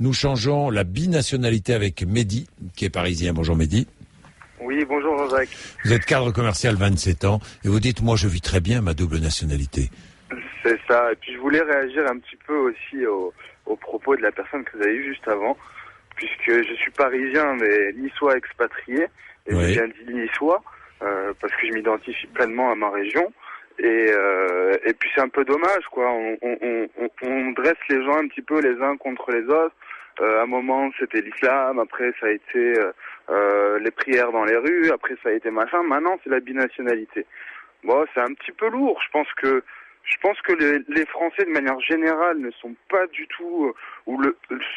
Nous changeons la binationalité avec Mehdi, qui est parisien. Bonjour Mehdi. Oui, bonjour Jean-Jacques. Vous êtes cadre commercial, 27 ans, et vous dites, moi je vis très bien ma double nationalité. C'est ça, et puis je voulais réagir un petit peu aussi au propos de la personne que vous avez eue juste avant, puisque je suis parisien, mais niçois expatrié, et Oui. je viens dit niçois, parce que je m'identifie pleinement à ma région, et puis c'est un peu dommage, quoi, on dresse les gens un petit peu les uns contre les autres. À un moment c'était l'islam, après ça a été les prières dans les rues, après ça a été machin, maintenant c'est la binationalité. Bon, c'est un petit peu lourd, je pense que les Français de manière générale ne sont pas du tout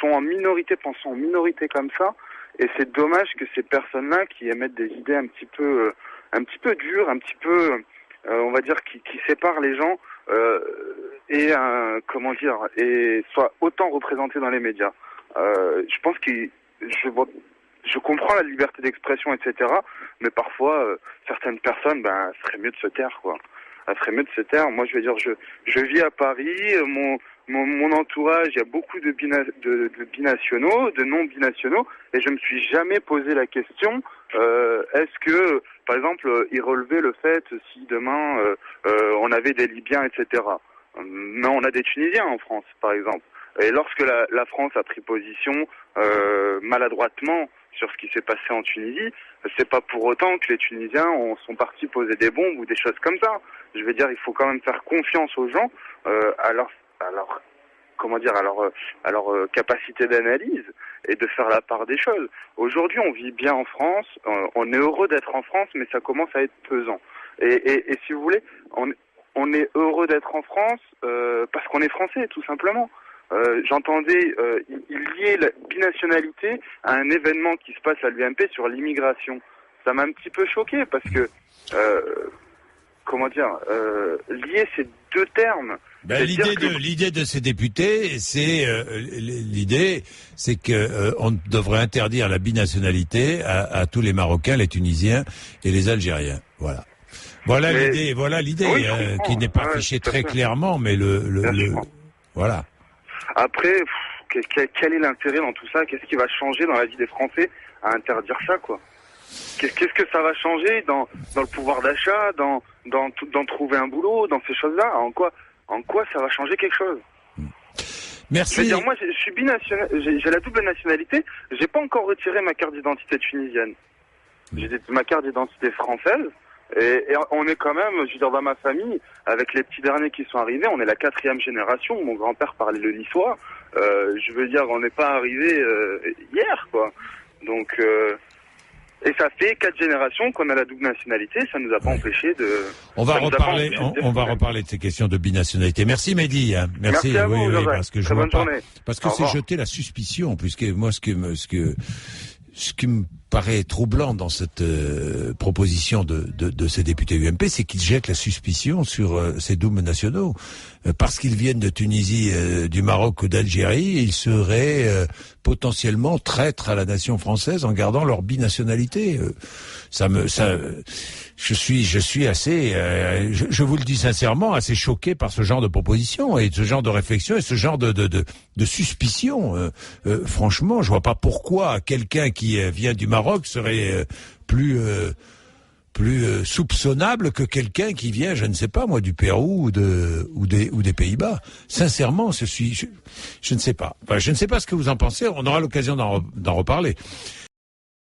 sont en minorité, pensant en minorité comme ça, et c'est dommage que ces personnes-là qui émettent des idées un petit peu dures, un petit peu on va dire qui séparent les gens et soient autant représentés dans les médias. Je pense je comprends la liberté d'expression, etc. Mais parfois, certaines personnes, serait mieux de se taire, quoi. Elle ferait mieux de se taire. Moi, je veux dire, je vis à Paris. Mon entourage, il y a beaucoup de binationaux, de non binationaux, et je me suis jamais posé la question est-ce que, par exemple, ils relevaient le fait si demain on avait des Libyens, etc. Mais on a des Tunisiens en France, par exemple. Et lorsque la France a pris position maladroitement sur ce qui s'est passé en Tunisie, c'est pas pour autant que les Tunisiens sont partis poser des bombes ou des choses comme ça. Je veux dire, il faut quand même faire confiance aux gens à leur capacité d'analyse et de faire la part des choses. Aujourd'hui, on vit bien en France, on est heureux d'être en France, mais ça commence à être pesant. Et si vous voulez, on est heureux d'être en France parce qu'on est français, tout simplement. J'entendais il liait la binationalité à un événement qui se passe à l'UMP sur l'immigration. Ça m'a un petit peu choqué parce que lier ces deux termes. L'idée de ces députés, c'est que on devrait interdire la binationalité à tous les Marocains, les Tunisiens et les Algériens. Voilà l'idée, oui, qui n'est pas affichée très clairement, mais voilà. Après, quel est l'intérêt dans tout ça? Qu'est-ce qui va changer dans la vie des Français à interdire ça, quoi? Qu'est-ce que ça va changer dans le pouvoir d'achat, dans trouver un boulot, dans ces choses-là? En quoi ça va changer quelque chose? Merci. Je veux dire, moi, je suis binational, j'ai la double nationalité. J'ai pas encore retiré ma carte d'identité tunisienne. J'ai ma carte d'identité française. Et on est quand même, je veux dire, dans ma famille, avec les petits derniers qui sont arrivés, on est la 4e génération. Mon grand-père parlait le niçois. Je veux dire, on n'est pas arrivé hier, quoi. Donc, et ça fait 4 générations qu'on a la double nationalité. Ça nous a pas empêché de. On va reparler de ces questions de binationalité. Merci Mehdi. Hein. Merci à vous, parce que je vois pas, parce que c'est jeter la suspicion, puisque moi ce qui me paraît troublant dans cette proposition de ces députés UMP, c'est qu'ils jettent la suspicion sur ces doubles nationaux. Parce qu'ils viennent de Tunisie, du Maroc ou d'Algérie, ils seraient potentiellement traîtres à la nation française en gardant leur binationalité. Je suis assez, je vous le dis sincèrement, assez choqué par ce genre de proposition et ce genre de réflexion et ce genre de suspicion. Franchement, je vois pas pourquoi quelqu'un qui vient du Maroc serait plus soupçonnable que quelqu'un qui vient, je ne sais pas moi, du Pérou ou des Pays-Bas. Sincèrement, je ne sais pas. Enfin, je ne sais pas ce que vous en pensez. On aura l'occasion d'en reparler.